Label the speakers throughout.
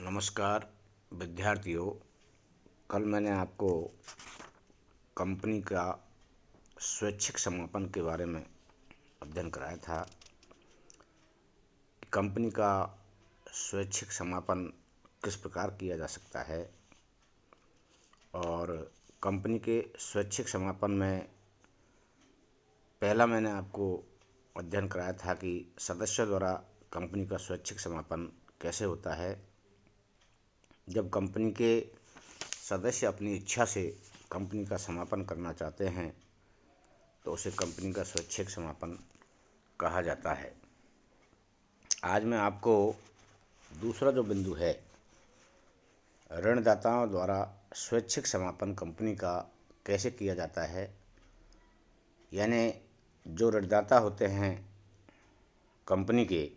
Speaker 1: नमस्कार विद्यार्थियों। कल मैंने आपको कंपनी का स्वैच्छिक समापन के बारे में अध्ययन कराया था। कंपनी का स्वैच्छिक समापन किस प्रकार किया जा सकता है और कंपनी के स्वैच्छिक समापन में पहला मैंने आपको अध्ययन कराया था कि सदस्यों द्वारा कंपनी का स्वैच्छिक समापन कैसे होता है। जब कंपनी के सदस्य अपनी इच्छा से कंपनी का समापन करना चाहते हैं तो उसे कंपनी का स्वैच्छिक समापन कहा जाता है। आज मैं आपको दूसरा जो बिंदु है, ऋणदाताओं द्वारा स्वैच्छिक समापन कंपनी का कैसे किया जाता है, यानी जो ऋणदाता होते हैं कंपनी के,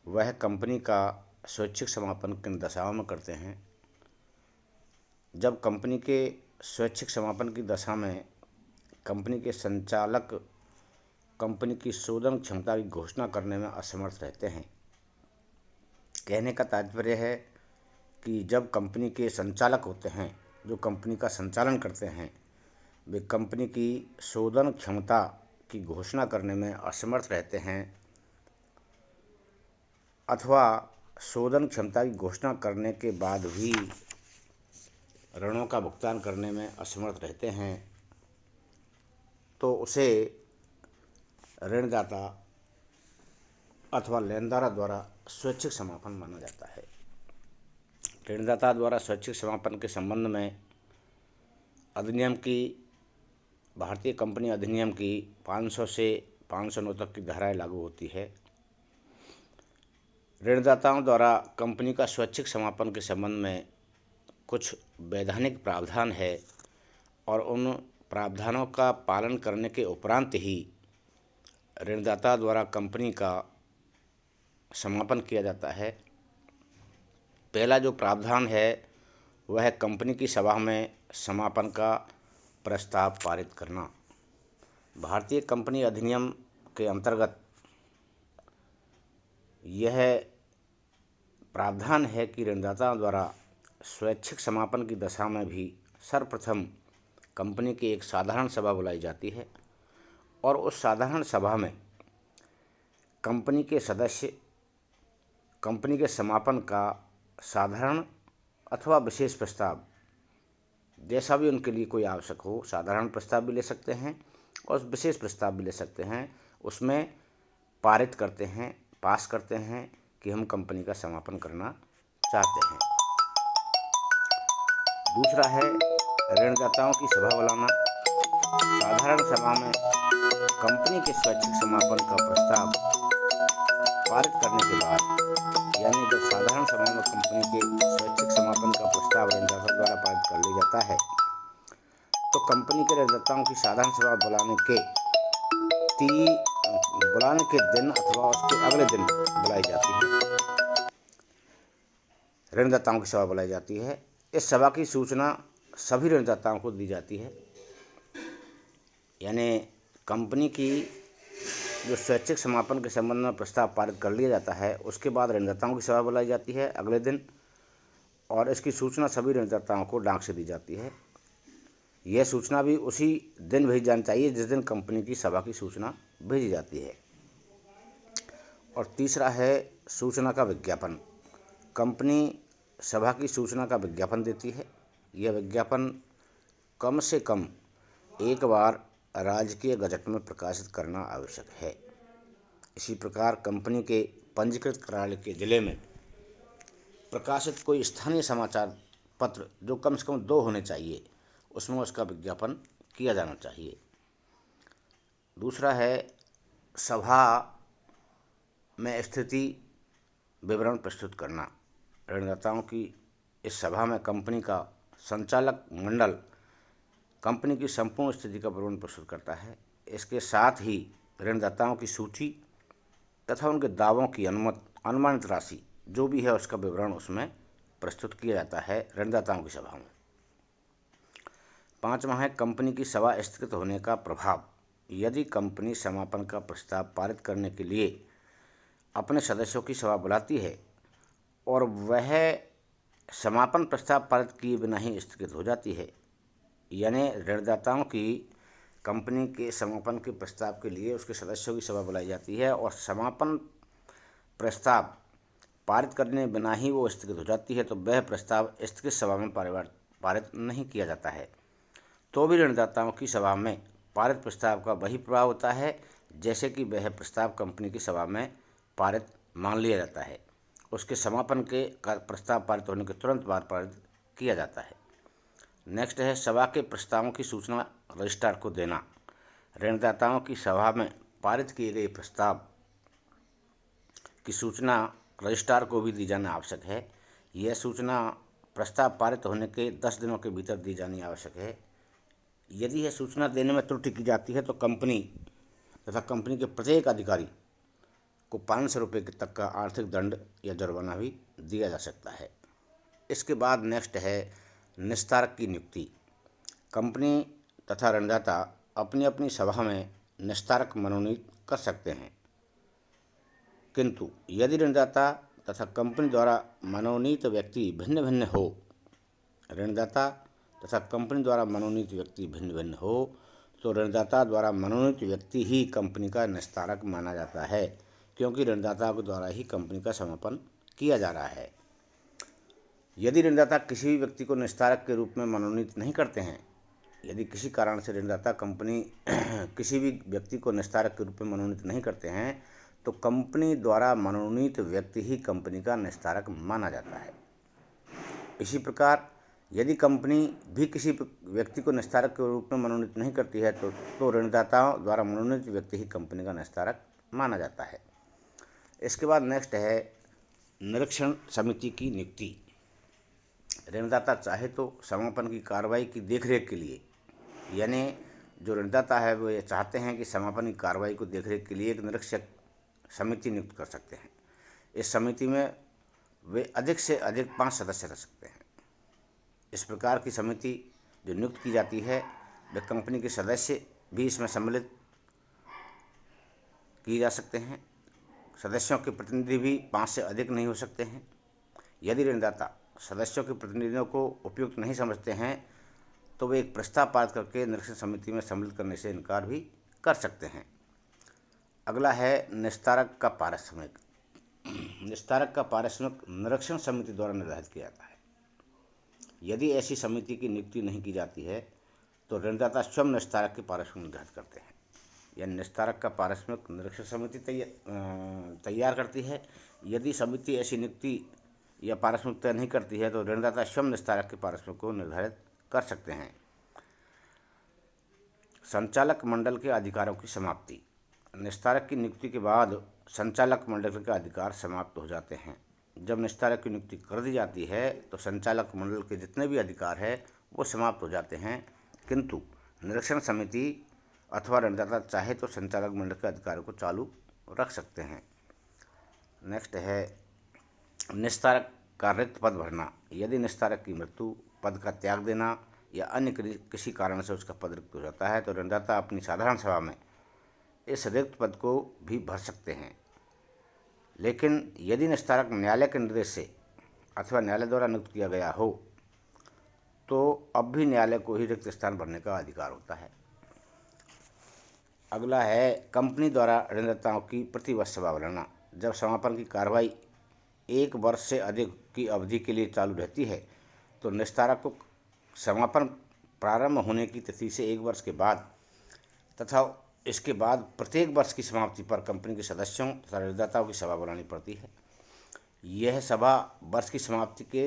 Speaker 1: वह कंपनी का स्वैच्छिक समापन किन दशाओं में करते हैं। जब कंपनी के स्वैच्छिक समापन की दशा में कंपनी के संचालक कंपनी की शोधन क्षमता की घोषणा करने में असमर्थ रहते हैं। कहने का तात्पर्य है कि जब कंपनी के संचालक होते हैं जो कंपनी का संचालन करते हैं, वे कंपनी की शोधन क्षमता की घोषणा करने में असमर्थ रहते हैं अथवा शोधन क्षमता की घोषणा करने के बाद भी ऋणों का भुगतान करने में असमर्थ रहते हैं, तो उसे ऋणदाता अथवा लेनदारों द्वारा स्वैच्छिक समापन माना जाता है। ऋणदाता द्वारा स्वैच्छिक समापन के संबंध में अधिनियम की, भारतीय कंपनी अधिनियम की 500 से 509 तक की धाराएं लागू होती है। ऋणदाताओं द्वारा कंपनी का स्वैच्छिक समापन के संबंध में कुछ वैधानिक प्रावधान है और उन प्रावधानों का पालन करने के उपरांत ही ऋणदाता द्वारा कंपनी का समापन किया जाता है। पहला जो प्रावधान है वह है कंपनी की सभा में समापन का प्रस्ताव पारित करना। भारतीय कंपनी अधिनियम के अंतर्गत यह प्रावधान है कि ऋणदाताओं द्वारा स्वैच्छिक समापन की दशा में भी सर्वप्रथम कंपनी की एक साधारण सभा बुलाई जाती है और उस साधारण सभा में कंपनी के सदस्य कंपनी के समापन का साधारण अथवा विशेष प्रस्ताव, जैसा भी उनके लिए कोई आवश्यक हो, साधारण प्रस्ताव भी ले सकते हैं और विशेष प्रस्ताव भी ले सकते हैं, उसमें पारित करते हैं, पास करते हैं कि हम कंपनी का समापन करना चाहते हैं। दूसरा है ऋणदाताओं की सभा बुलाना। साधारण सभा में कंपनी के स्वैच्छिक समापन का प्रस्ताव पारित करने के बाद, यानी जब साधारण सभा में कंपनी के स्वैच्छिक समापन का प्रस्ताव ऋणदाता द्वारा पारित कर लिया जाता है, तो कंपनी के ऋणदाताओं की साधारण सभा बुलाने के दिन अथवा उसके अगले दिन बुलाई जाती है, ऋणदाताओं की सभा बुलाई जाती है। इस सभा की सूचना सभी ऋणदाताओं को दी जाती है, यानी कंपनी की जो स्वैच्छिक समापन के संबंध में प्रस्ताव पारित कर लिया जाता है, उसके बाद ऋणदाताओं की सभा बुलाई जाती है अगले दिन, और इसकी सूचना सभी ऋणदाताओं को डाक से दी जाती है। यह सूचना भी उसी दिन भेजी जानी चाहिए जिस दिन कंपनी की सभा की सूचना भेजी जाती है। और तीसरा है सूचना का विज्ञापन। कंपनी सभा की सूचना का विज्ञापन देती है। यह विज्ञापन कम से कम एक बार राजकीय गजट में प्रकाशित करना आवश्यक है। इसी प्रकार कंपनी के पंजीकृत कार्यालय के जिले में प्रकाशित कोई स्थानीय समाचार पत्र जो कम से कम 2 होने चाहिए, उसमें उसका विज्ञापन किया जाना चाहिए। दूसरा है सभा में स्थिति विवरण प्रस्तुत करना। ऋणदाताओं की इस सभा में कंपनी का संचालक मंडल कंपनी की संपूर्ण स्थिति का विवरण प्रस्तुत करता है। इसके साथ ही ऋणदाताओं की सूची तथा उनके दावों की अनुमानित राशि जो भी है उसका विवरण उसमें प्रस्तुत किया जाता है ऋणदाताओं की सभा में। 5वां है कंपनी की सभा स्थगित होने का प्रभाव। यदि कंपनी समापन का प्रस्ताव पारित करने के लिए अपने सदस्यों की सभा बुलाती है और वह समापन प्रस्ताव पारित किए बिना ही स्थगित हो जाती है। यानी ऋणदाताओं की कंपनी के समापन के प्रस्ताव के लिए उसके सदस्यों की सभा बुलाई जाती है और समापन प्रस्ताव पारित करने बिना ही वो स्थगित हो जाती है, तो वह प्रस्ताव स्थगित सभा में पारित नहीं किया जाता है। तो भी ऋणदाताओं की सभा में पारित प्रस्ताव का वही प्रभाव होता है जैसे कि वह प्रस्ताव कंपनी की सभा में पारित मान लिया जाता है। उसके समापन के प्रस्ताव पारित होने के तुरंत बाद पारित किया जाता है। नेक्स्ट है सभा के प्रस्तावों की सूचना रजिस्ट्रार को देना। ऋणदाताओं की सभा में पारित किए गए प्रस्ताव की सूचना रजिस्ट्रार को भी दी जाना आवश्यक है। यह सूचना प्रस्ताव पारित होने के 10 दिनों के भीतर दी जानी आवश्यक है। यदि यह सूचना देने में त्रुटि की जाती है तो कंपनी तथा कंपनी के प्रत्येक अधिकारी को 500 रुपये तक का आर्थिक दंड या जुर्माना भी दिया जा सकता है। इसके बाद नेक्स्ट है निस्तारक की नियुक्ति। कंपनी तथा ऋणदाता अपनी अपनी सभा में निस्तारक मनोनीत कर सकते हैं, किंतु यदि ऋणदाता तथा कंपनी द्वारा मनोनीत व्यक्ति भिन्न भिन्न हो, ऋणदाता तथा कंपनी द्वारा मनोनीत व्यक्ति भिन्न भिन्न हो, तो ऋणदाता द्वारा मनोनीत व्यक्ति ही कंपनी का निस्तारक माना जाता है, क्योंकि ऋणदाता के द्वारा ही कंपनी का समापन किया जा रहा है। यदि ऋणदाता किसी भी व्यक्ति को निस्तारक के रूप में मनोनीत नहीं करते हैं, यदि किसी कारण से ऋणदाता कंपनी किसी भी व्यक्ति को निस्तारक के रूप में मनोनीत नहीं करते हैं, तो कंपनी द्वारा मनोनीत व्यक्ति ही कंपनी का निस्तारक माना जाता है। इसी प्रकार यदि कंपनी भी किसी व्यक्ति को निस्तारक के रूप में मनोनीत नहीं करती है तो ऋणदाताओं द्वारा मनोनीत व्यक्ति ही कंपनी का निस्तारक माना जाता है। इसके बाद नेक्स्ट है निरीक्षण समिति की नियुक्ति। ऋणदाता चाहे तो समापन की कार्रवाई की देखरेख के लिए, यानी जो ऋणदाता है वो ये चाहते हैं कि समापन की कार्रवाई को देखरेख के लिए एक निरीक्षक समिति नियुक्त कर सकते हैं। इस समिति में वे अधिक से अधिक 5 सदस्य रह सकते हैं। इस प्रकार की समिति जो नियुक्त की जाती है वे कंपनी के सदस्य भी इसमें सम्मिलित किए जा सकते हैं। सदस्यों के प्रतिनिधि भी 5 से अधिक नहीं हो सकते हैं। यदि ऋणदाता सदस्यों के प्रतिनिधियों को उपयुक्त नहीं समझते हैं तो वे एक प्रस्ताव पारित करके निरीक्षण समिति में सम्मिलित करने से इनकार भी कर सकते हैं। अगला है निस्तारक का पारिश्रमिक। निस्तारक का पारिश्रमिक निरीक्षण समिति द्वारा निर्धारित किया जाता है। यदि ऐसी समिति की नियुक्ति नहीं की जाती है तो ऋणदाता स्वयं निस्तारक के पारिश्रमिक निर्धारित करते हैं। यह निस्तारक का पारिश्रमिक निरीक्षण समिति तैयार करती है। यदि समिति ऐसी नियुक्ति या पारिश्रमिक तय नहीं करती है तो ऋणदाता स्वयं निस्तारक के पारिश्रमिक को निर्धारित कर सकते हैं। संचालक मंडल के अधिकारों की समाप्ति। निस्तारक की नियुक्ति के बाद संचालक मंडल के अधिकार समाप्त हो जाते हैं। जब निस्तारक की नियुक्ति कर दी जाती है तो संचालक मंडल के जितने भी अधिकार है वो समाप्त हो जाते हैं, किंतु निरीक्षण समिति अथवा ऋणदाता चाहे तो संचालक मंडल के अधिकारों को चालू रख सकते हैं। नेक्स्ट है निस्तारक का रिक्त पद भरना। यदि निस्तारक की मृत्यु, पद का त्याग देना या अन्य किसी कारण से उसका पद रिक्त हो जाता है तो ऋणदाता अपनी साधारण सभा में इस रिक्त पद को भी भर सकते हैं। लेकिन यदि निस्तारक न्यायालय के निर्देश से अथवा न्यायालय द्वारा नियुक्त किया गया हो तो अब भी न्यायालय को ही रिक्त स्थान भरने का अधिकार होता है। अगला है कंपनी द्वारा ऋणदाताओं की प्रतिवर्ष सभा बुलाना। जब समापन की कार्रवाई 1 वर्ष से अधिक की अवधि के लिए चालू रहती है तो निस्तारक को समापन प्रारंभ होने की तिथि से 1 वर्ष के बाद तथा इसके बाद प्रत्येक वर्ष की समाप्ति पर कंपनी के सदस्यों तथा ऋणदाताओं की सभा बुलानी पड़ती है। यह सभा वर्ष की समाप्ति के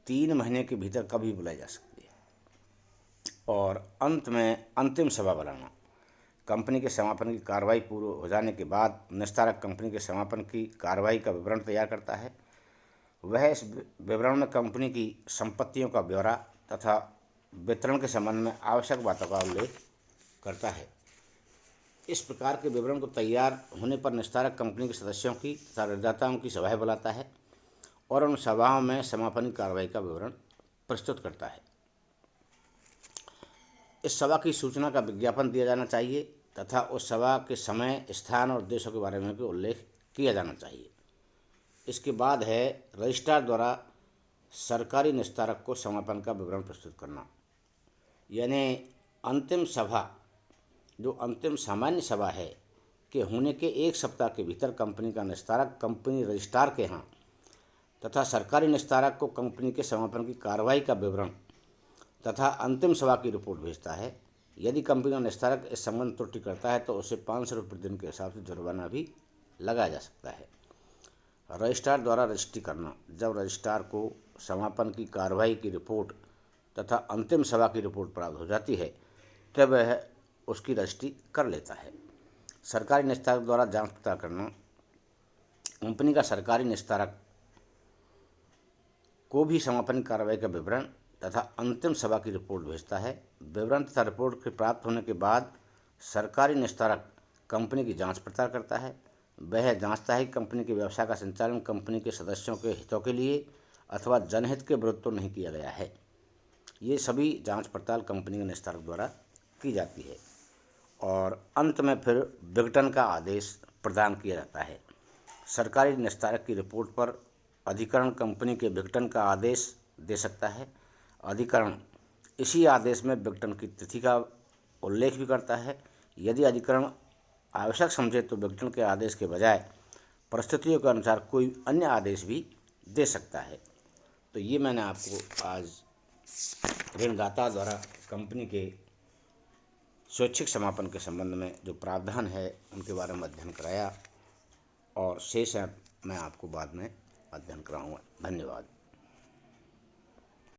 Speaker 1: 3 महीने के भीतर कभी बुलाई जा सकती है। और अंत में अंतिम सभा बुलाना। कंपनी के समापन की कार्रवाई पूर्ण हो जाने के बाद निस्तारक कंपनी के समापन की कार्रवाई का विवरण तैयार करता है। वह इस विवरण में कंपनी की संपत्तियों का ब्यौरा तथा वितरण के संबंध में आवश्यक बातों का उल्लेख करता है। इस प्रकार के विवरण को तैयार होने पर निस्तारक कंपनी के सदस्यों की तथा ऋणदाताओं की सभाएं बुलाता है और उन सभाओं में समापन की कार्रवाई का विवरण प्रस्तुत करता है। इस सभा की सूचना का विज्ञापन दिया जाना चाहिए तथा उस सभा के समय, स्थान और उद्देश्यों के बारे में भी उल्लेख किया जाना चाहिए। इसके बाद है रजिस्ट्रार द्वारा सरकारी निस्तारक को समापन का विवरण प्रस्तुत करना। यानी अंतिम सभा, जो अंतिम सामान्य सभा है के होने के 1 सप्ताह के भीतर कंपनी का निस्तारक कंपनी रजिस्ट्रार के यहाँ तथा सरकारी निस्तारक को कंपनी के समापन की कार्रवाई का विवरण तथा अंतिम सभा की रिपोर्ट भेजता है। यदि कंपनी का निस्तारक इस संबंध त्रुटि करता है तो उसे 500 रुपये प्रतिदिन के हिसाब से जुर्माना भी लगाया जा सकता है। रजिस्ट्रार द्वारा रजिस्ट्री करना। जब रजिस्ट्रार को समापन की कार्रवाई की रिपोर्ट तथा अंतिम सभा की रिपोर्ट प्राप्त हो जाती है तब वह उसकी रजिस्ट्री कर लेता है। सरकारी निस्तारक द्वारा जांच पड़ताल करना। कंपनी का सरकारी निस्तारक को भी समापन कार्रवाई का विवरण तथा अंतिम सभा की रिपोर्ट भेजता है। विवरण तथा रिपोर्ट के प्राप्त होने के बाद सरकारी निस्तारक कंपनी की जांच पड़ताल करता है। वह जांचता है कि कंपनी के व्यवसाय का संचालन कंपनी के सदस्यों के हितों के लिए अथवा जनहित के विरुद्ध तो नहीं किया गया है। ये सभी जांच पड़ताल कंपनी के निस्तारक द्वारा की जाती है और अंत में फिर विघटन का आदेश प्रदान किया जाता है। सरकारी निस्तारक की रिपोर्ट पर अधिकरण कंपनी के विघटन का आदेश दे सकता है। अधिकरण इसी आदेश में विघटन की तिथि का उल्लेख भी करता है। यदि अधिकरण आवश्यक समझे तो विघटन के आदेश के बजाय परिस्थितियों के अनुसार कोई अन्य आदेश भी दे सकता है। तो ये मैंने आपको आज ऋणदाता द्वारा कंपनी के स्वैच्छिक समापन के संबंध में जो प्रावधान है उनके बारे में अध्ययन कराया और शेष है मैं आपको बाद में अध्ययन कराऊंगा। धन्यवाद।